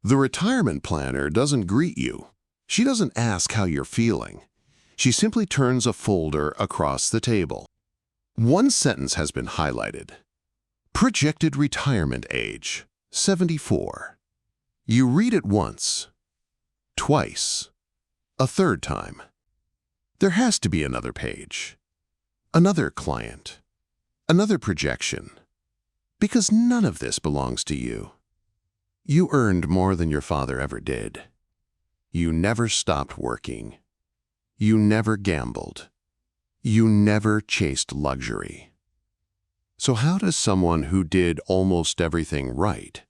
The retirement planner doesn't greet you. She doesn't ask how you're feeling. She simply turns a folder across the table. One sentence has been highlighted. Projected retirement age, 74. You read it once, twice, a third time. There has to be another page, another client, another projection, because none of this belongs to you. You earned more than your father ever did. You never stopped working. You never gambled. You never chased luxury. So how does someone who did almost everything right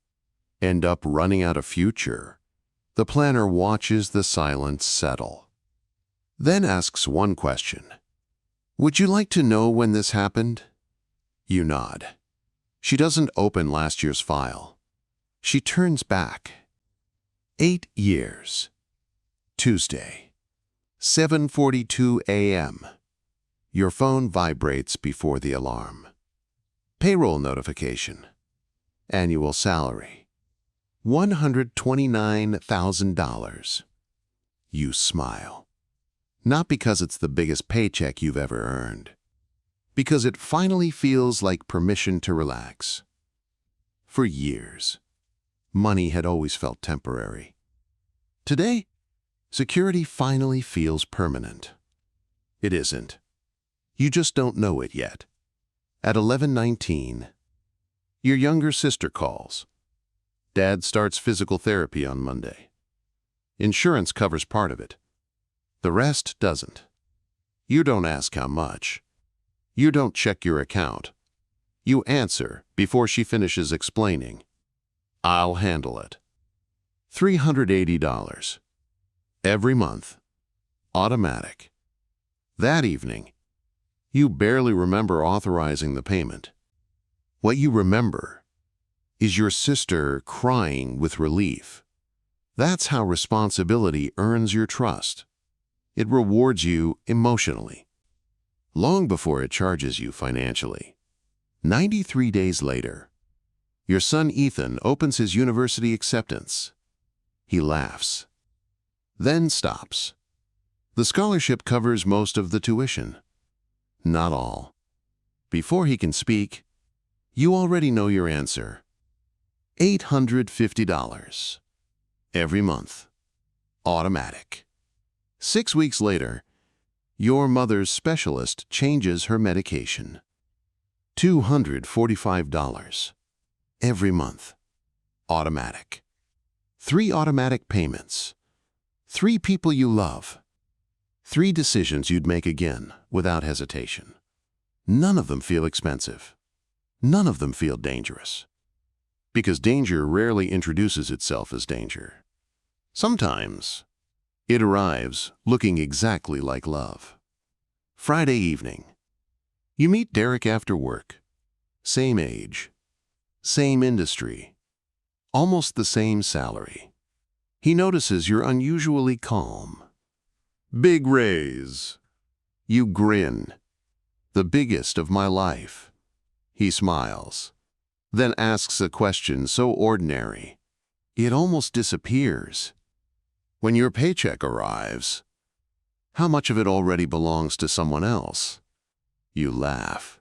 end up running out of future? The planner watches the silence settle, then asks one question. Would you like to know when this happened? You nod. She doesn't open last year's file. She turns back. 8 years. Tuesday, 7:42 a.m. Your phone vibrates before the alarm. Payroll notification. Annual salary. $129,000. You smile. Not because it's the biggest paycheck you've ever earned. Because it finally feels like permission to relax. For years, money had always felt temporary. Today, security finally feels permanent. It isn't. You just don't know it yet. At 11:19, your younger sister calls. Dad starts physical therapy on Monday. Insurance covers part of it. The rest doesn't. You don't ask how much. You don't check your account. You answer before she finishes explaining. I'll handle it. $380. Every month. Automatic. That evening, you barely remember authorizing the payment. What you remember is your sister crying with relief. That's how responsibility earns your trust. It rewards you emotionally, long before it charges you financially. 93 days later, your son Ethan opens his university acceptance. He laughs, then stops. The scholarship covers most of the tuition. Not all. Before he can speak, you already know your answer. $850. Every month. Automatic. 6 weeks later, your mother's specialist changes her medication. $245. Every month. Automatic. 3 automatic payments. 3 people you love. 3 decisions you'd make again without hesitation. None of them feel expensive. None of them feel dangerous. Because danger rarely introduces itself as danger. Sometimes, it arrives looking exactly like love. Friday evening. You meet Derek after work. Same age. Same industry. Almost the same salary. He notices you're unusually calm. Big raise. You grin. The biggest of my life. He smiles, then asks a question so ordinary, it almost disappears. When your paycheck arrives, how much of it already belongs to someone else? You laugh.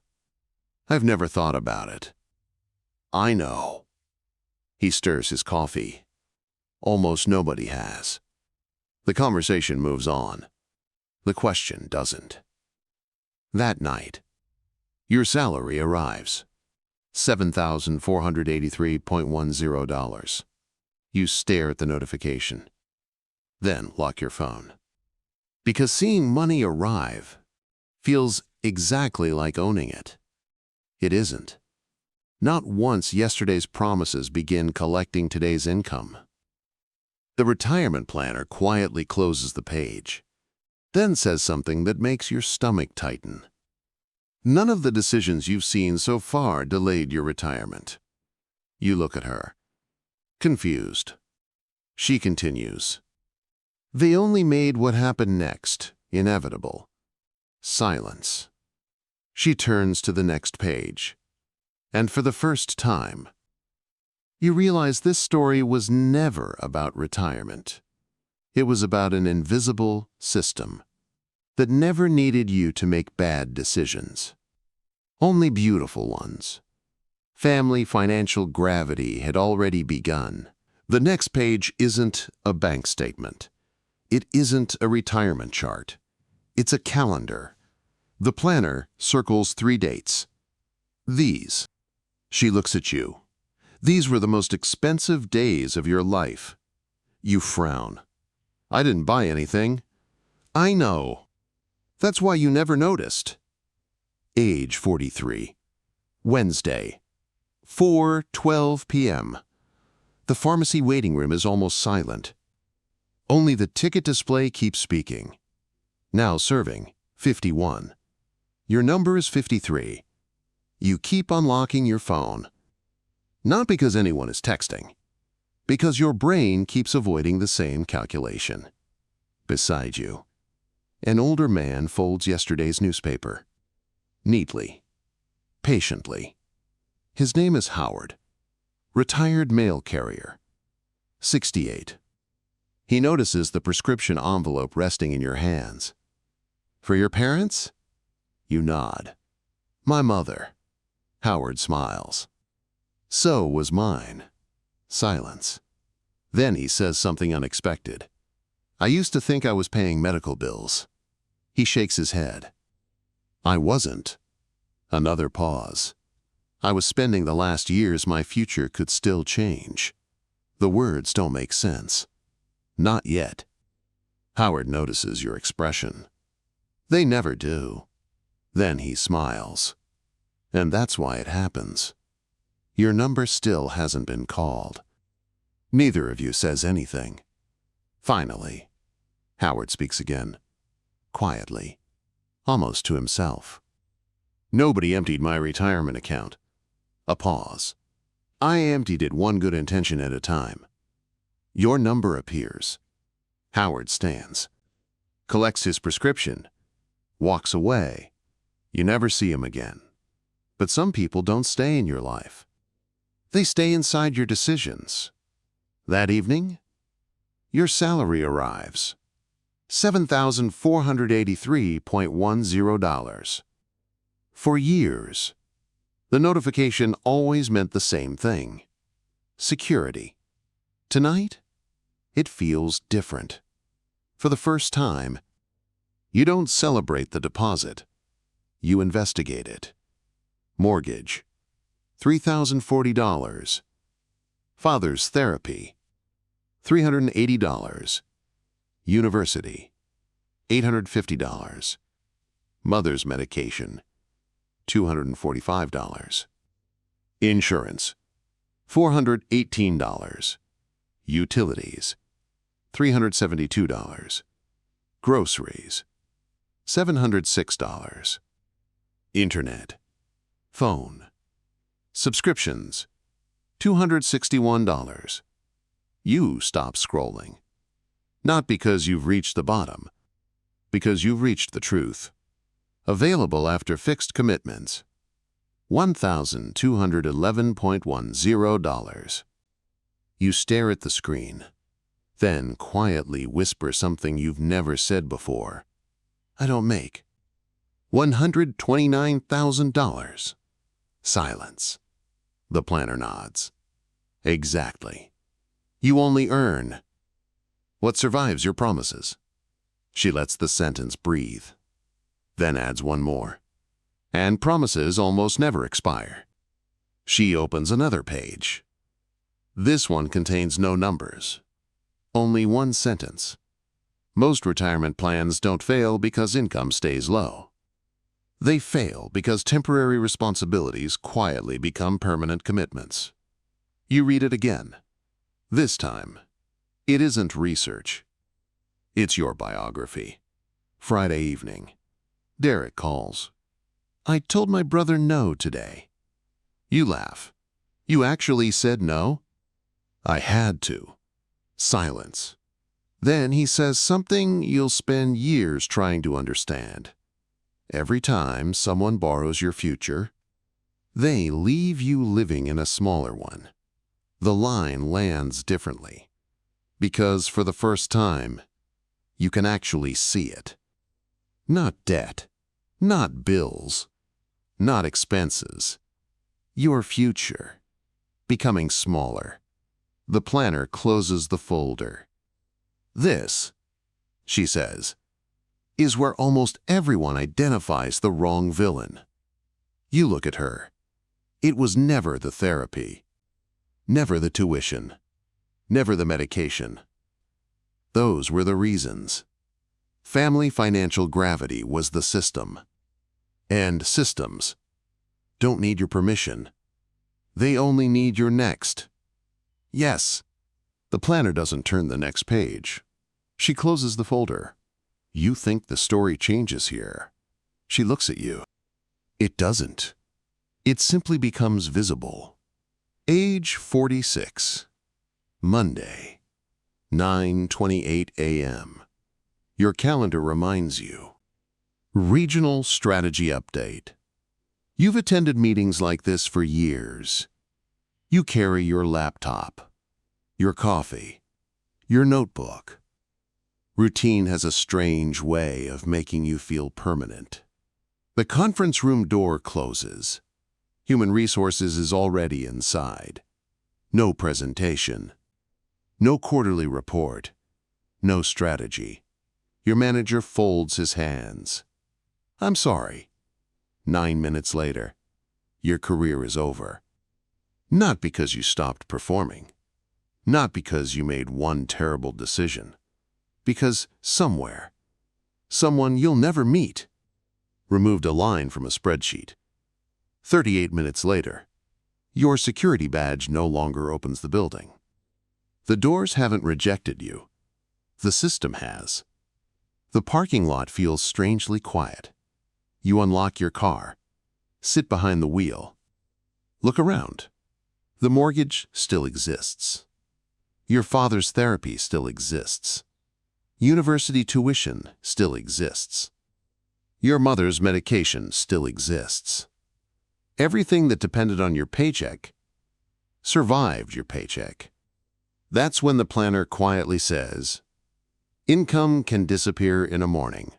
I've never thought about it. I know. He stirs his coffee. Almost nobody has. The conversation moves on. The question doesn't. That night, your salary arrives. $7,483.10. You stare at the notification. Then lock your phone. Because seeing money arrive feels exactly like owning it. It isn't. Not once yesterday's promises begin collecting today's income. The retirement planner quietly closes the page, then says something that makes your stomach tighten. None of the decisions you've seen so far delayed your retirement. You look at her, confused. She continues. They only made what happened next inevitable. Silence. She turns to the next page, and for the first time, You realize this story was never about retirement. It was about an invisible system that never needed you to make bad decisions. Only beautiful ones. Family financial gravity had already begun. The next page isn't a bank statement. It isn't a retirement chart. It's a calendar. The planner circles 3 dates. These. She looks at you. These were the most expensive days of your life. You frown. I didn't buy anything. I know. That's why you never noticed. Age 43. Wednesday. 4:12 p.m. The pharmacy waiting room is almost silent. Only the ticket display keeps speaking. Now serving, 51. Your number is 53. You keep unlocking your phone. Not because anyone is texting. Because your brain keeps avoiding the same calculation. Beside you, an older man folds yesterday's newspaper. Neatly. Patiently. His name is Howard. Retired mail carrier. 68. He notices the prescription envelope resting in your hands. For your parents? You nod. My mother. Howard smiles. So was mine. Silence. Then he says something unexpected. I used to think I was paying medical bills. He shakes his head. I wasn't. Another pause. I was spending the last years my future could still change. The words don't make sense. Not yet. Howard notices your expression. They never do. Then he smiles. And that's why it happens. Your number still hasn't been called. Neither of you says anything. Finally, Howard speaks again. Quietly. Almost to himself. Nobody emptied my retirement account. A pause. I emptied it one good intention at a time. Your number appears. Howard stands. Collects his prescription. Walks away. You never see him again. But some people don't stay in your life. They stay inside your decisions. That evening, your salary arrives. $7,483.10. For years, the notification always meant the same thing. Security. Tonight, it feels different. For the first time, you don't celebrate the deposit. You investigate it. Mortgage. $3,040. Father's therapy. $380. University. $850. Mother's medication. $245. Insurance. $418. Utilities. $372. Groceries. $706. Internet. Phone. Subscriptions. $261. You stop scrolling. Not because you've reached the bottom, because you've reached the truth. Available after fixed commitments. $1,211.10. You stare at the screen, then quietly whisper something you've never said before. I don't make. $129,000. Silence. The planner nods. Exactly. You only earn what survives your promises. She lets the sentence breathe, then adds one more. And promises almost never expire. She opens another page. This one contains no numbers. Only one sentence. Most retirement plans don't fail because income stays low. They fail because temporary responsibilities quietly become permanent commitments. You read it again. This time, it isn't research. It's your biography. Friday evening. Derek calls. I told my brother no today. You laugh. You actually said no? I had to. Silence. Then he says something you'll spend years trying to understand. Every time someone borrows your future, they leave you living in a smaller one. The line lands differently, because for the first time, you can actually see it. Not debt, not bills, not expenses. Your future, becoming smaller. The planner closes the folder. This, she says, is where almost everyone identifies the wrong villain. You look at her. It was never the therapy, never the tuition, never the medication. Those were the reasons. Family financial gravity was the system. And systems don't need your permission. They only need your next. Yes. The planner doesn't turn the next page. She closes the folder. You think the story changes here. She looks at you. It doesn't. It simply becomes visible. Age 46. Monday, 9:28 a.m. Your calendar reminds you. Regional Strategy Update. You've attended meetings like this for years. You carry your laptop, your coffee, your notebook. Routine has a strange way of making you feel permanent. The conference room door closes. Human Resources is already inside. No presentation. No quarterly report. No strategy. Your manager folds his hands. I'm sorry. 9 minutes later, your career is over. Not because you stopped performing. Not because you made one terrible decision. Because somewhere, someone you'll never meet, removed a line from a spreadsheet. 38 minutes later, your security badge no longer opens the building. The doors haven't rejected you. The system has. The parking lot feels strangely quiet. You unlock your car, sit behind the wheel, look around. The mortgage still exists. Your father's therapy still exists. University tuition still exists. Your mother's medication still exists. Everything that depended on your paycheck survived your paycheck. That's when the planner quietly says, income can disappear in a morning.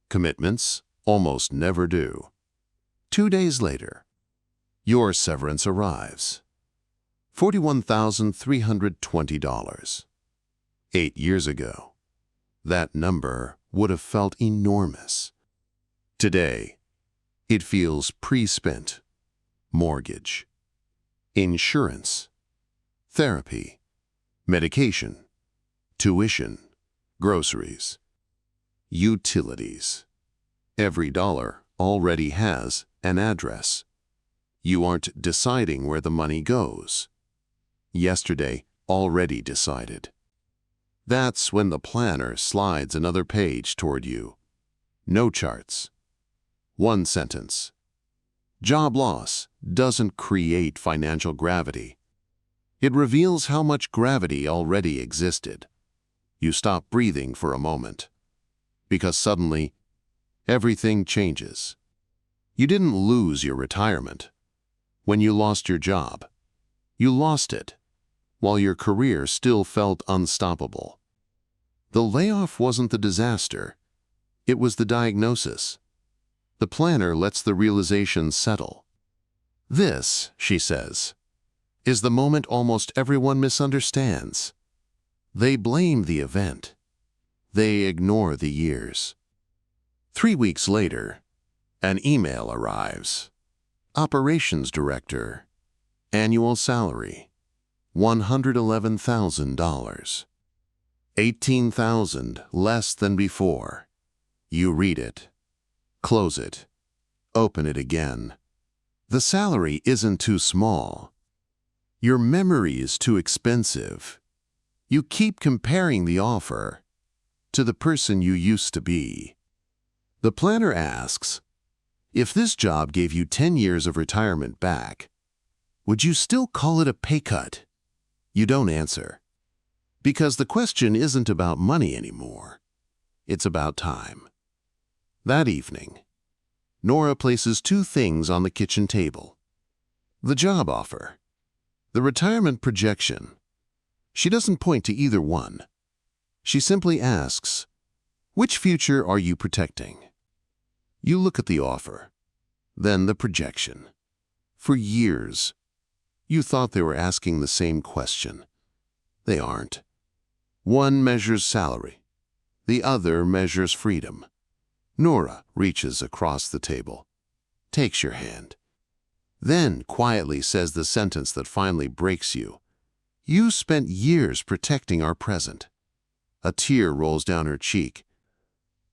Commitments almost never do. 2 days later, your severance arrives. $41,320. 8 years ago, that number would have felt enormous. Today, it feels pre-spent. Mortgage, insurance, therapy, medication, tuition, groceries, utilities. Every dollar already has an address. You aren't deciding where the money goes. Yesterday already decided. That's when the planner slides another page toward you. No charts. One sentence. Job loss doesn't create financial gravity. It reveals how much gravity already existed. You stop breathing for a moment. Because suddenly, everything changes. You didn't lose your retirement. When you lost your job, you lost it, while your career still felt unstoppable. The layoff wasn't the disaster. It was the diagnosis. The planner lets the realization settle. This, she says, is the moment almost everyone misunderstands. They blame the event. They ignore the years. 3 weeks later, an email arrives. Operations Director. Annual salary, $111,000. $18,000 less than before. You read it. Close it. Open it again. The salary isn't too small. Your memory is too expensive. You keep comparing the offer to the person you used to be. The planner asks, if this job gave you 10 years of retirement back, would you still call it a pay cut? You don't answer. Because the question isn't about money anymore. It's about time. That evening, Nora places 2 things on the kitchen table. The job offer, The retirement projection. She doesn't point to either one. She simply asks, which future are you protecting? You look at the offer, then the projection. For years, you thought they were asking the same question. They aren't. One measures salary. The other measures freedom. Nora reaches across the table, takes your hand, then quietly says the sentence that finally breaks you. You spent years protecting our present. A tear rolls down her cheek.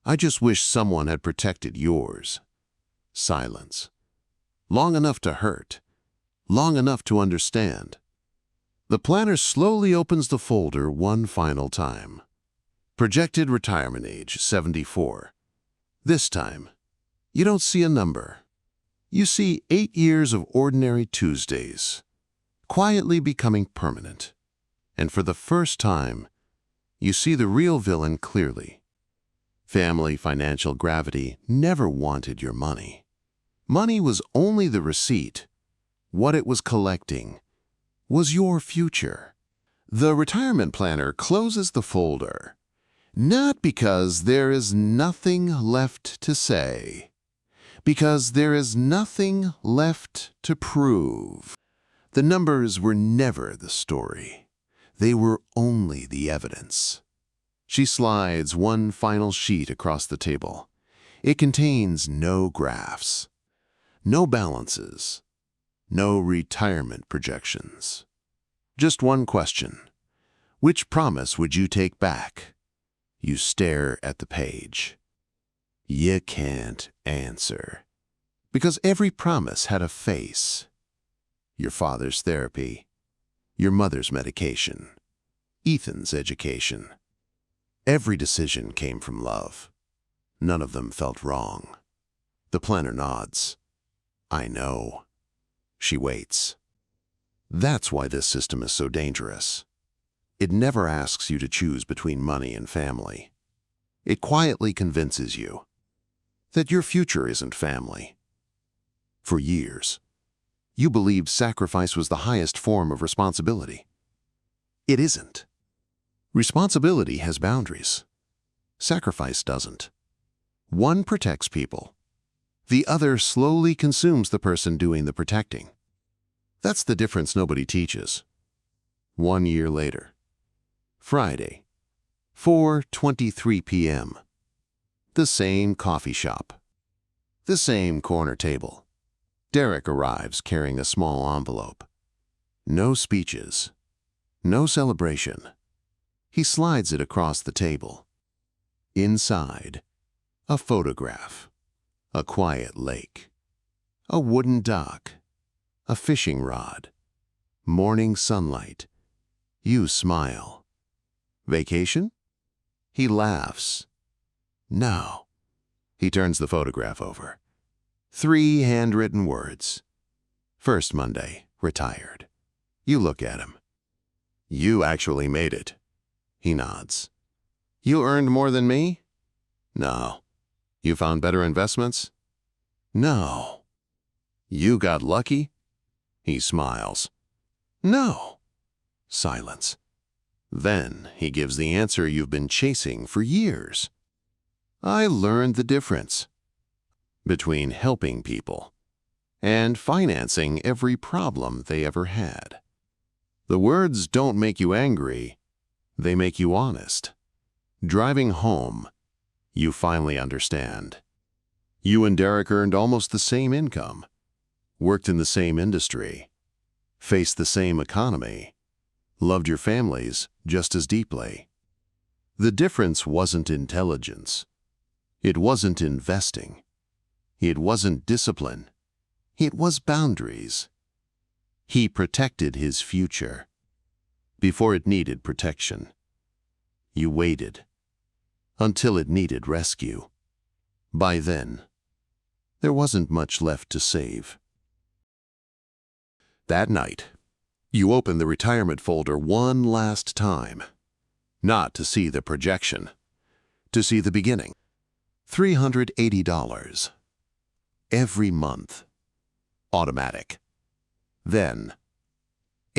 I just wish someone had protected yours. Silence. Long enough to hurt. Long enough to understand. The planner slowly opens the folder one final time. Projected retirement age, 74. This time, you don't see a number. You see 8 years of ordinary Tuesdays, quietly becoming permanent. And for the first time, you see the real villain clearly. Family financial gravity never wanted your money. Money was only the receipt. What it was collecting was your future. The retirement planner closes the folder, not because there is nothing left to say, because there is nothing left to prove. The numbers were never the story. They were only the evidence. She slides one final sheet across the table. It contains no graphs, no balances, no retirement projections. Just one question. Which promise would you take back? You stare at the page. You can't answer. Because every promise had a face. Your father's therapy, your mother's medication, Ethan's education. Every decision came from love. None of them felt wrong. The planner nods. I know. She waits. That's why this system is so dangerous. It never asks you to choose between money and family. It quietly convinces you that your future isn't family. For years, you believed sacrifice was the highest form of responsibility. It isn't. Responsibility has boundaries. Sacrifice doesn't. One protects people. The other slowly consumes the person doing the protecting. That's the difference nobody teaches. 1 year later. Friday, 4:23 p.m. The same coffee shop. The same corner table. Derek arrives carrying a small envelope. No speeches. No celebration. He slides it across the table. Inside, a photograph. A quiet lake. A wooden dock. A fishing rod. Morning sunlight. You smile. Vacation? He laughs. No. He turns the photograph over. 3 handwritten words. First Monday, retired. You look at him. You actually made it. He nods. You earned more than me? No. You found better investments? No. You got lucky? He smiles. No. Silence. Then he gives the answer you've been chasing for years. I learned the difference between helping people and financing every problem they ever had. The words don't make you angry, they make you honest. Driving home, you finally understand. You and Derek earned almost the same income, worked in the same industry, faced the same economy, loved your families just as deeply. The difference wasn't intelligence. It wasn't investing. It wasn't discipline. It was boundaries. He protected his future before it needed protection. You waited until it needed rescue. By then, there wasn't much left to save. That night, you open the retirement folder one last time, not to see the projection, to see the beginning. $380. Every month. Automatic. Then,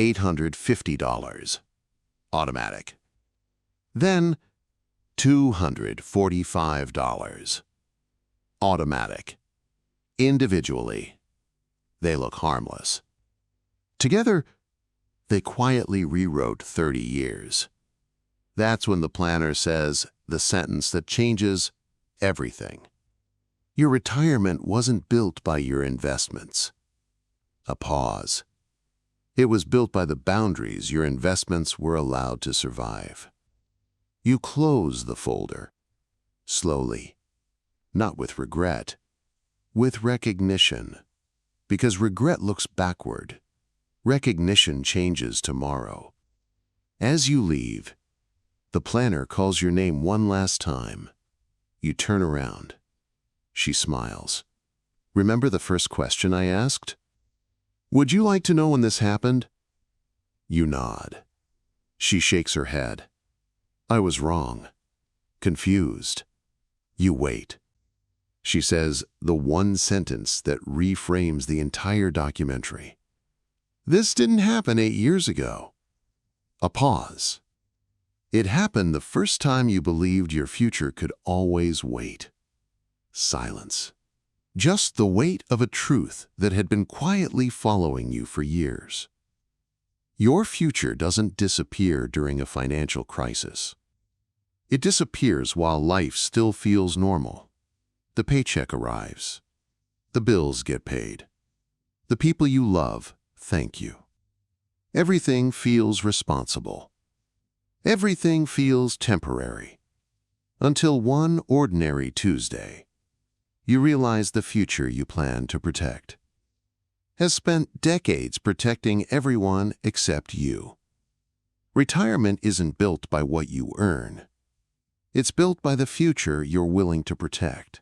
$850, automatic. Then $245, automatic. Individually, they look harmless. Together, they quietly rewrote 30 years. That's when the planner says the sentence that changes everything. Your retirement wasn't built by your investments. A pause. It was built by the boundaries your investments were allowed to survive. You close the folder, slowly, not with regret, with recognition. Because regret looks backward. Recognition changes tomorrow. As you leave, the planner calls your name one last time. You turn around. She smiles. Remember the first question I asked? Would you like to know when this happened? You nod. She shakes her head. I was wrong. Confused. You wait. She says the one sentence that reframes the entire documentary. This didn't happen 8 years ago. A pause. It happened the first time you believed your future could always wait. Silence. Just the weight of a truth that had been quietly following you for years. Your future doesn't disappear during a financial crisis. It disappears while life still feels normal. The paycheck arrives. The bills get paid. The people you love thank you. Everything feels responsible. Everything feels temporary. Until one ordinary Tuesday, you realize the future you plan to protect has spent decades protecting everyone except you. Retirement isn't built by what you earn. It's built by the future you're willing to protect.